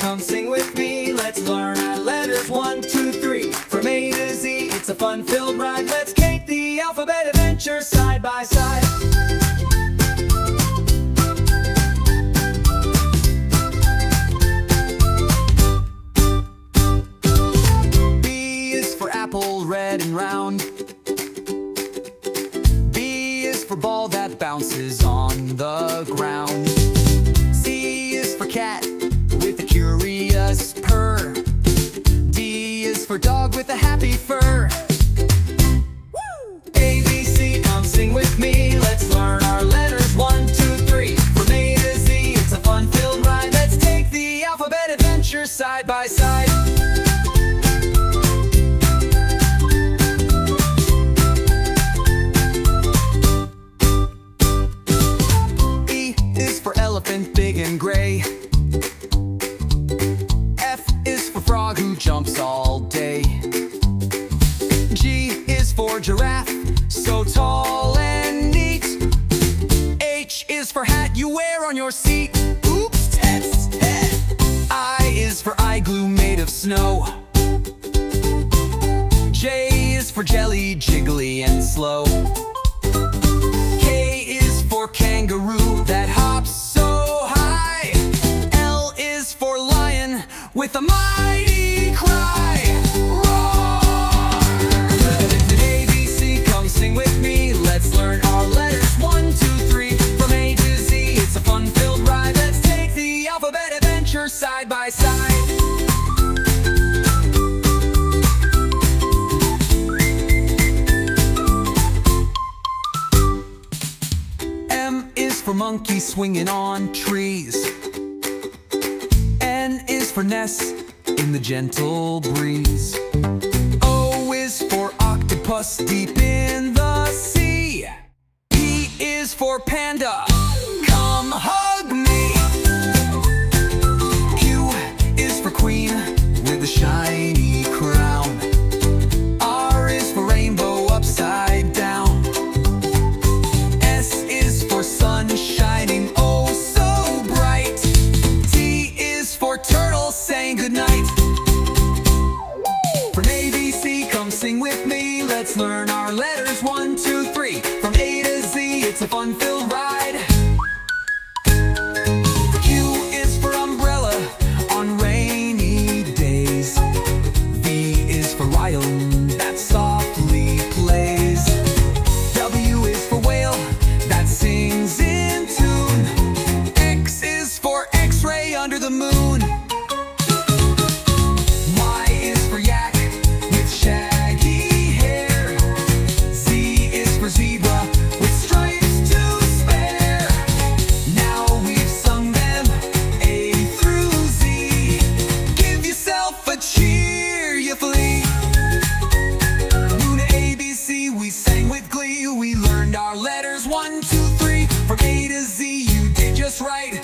come sing with me. Let's learn our letters 1, 2, 3. From A to Z, it's a fun-filled ride. Let's take the alphabet adventure side by side. B is for apple, red and round. B is for ball that bounces on the ground. C is for cat with a curious purr. D is for dog with a happy fur. A, B, C, come sing with me. Let's learn our letters 1, 2, 3. From A to Z, it's a fun-filled ride. Let's take the alphabet adventure side by side. E is for elephant, big and gray. F is for frog who jumps all day. G is for giraffe, so tall and neat. H is for hat you wear on your seat. Oops, test, head. I is for igloo made of snow. J is for jelly, jiggly and slow. K is for kangaroo that hops so high. L is for lion with a mighty cry. Roar! A, B, C, come sing with me. Let's learn our letters 1, 2, 3. From A to Z, it's a fun-filled ride. Let's take the alphabet adventure side by side. M is for monkey swinging on trees. N is for nest in the gentle breeze. O is for octopus deep in the sea. P is for panda, come hug me. Q is for queen with a shiny crown. R is for rainbow upside down. S is for sun shining oh so bright. T is for turtle saying goodnight. From A, B, C, come sing with me. Let's learn our letters 1, 2, 3. From A to Z, it's a fun-filled ride. Q is for umbrella on rainy days. V is for violin that softly plays. W is for whale that sings in tune. X is for X-ray under the moon. Y is for yak with shaggy hair. Z is for zebra with stripes to spare. Now we've sung them A through Z. Give yourself a cheer, you flee. Luna A, B, C, we sang with glee. We learned our letters 1, 2, 3. From A to Z, you did just right.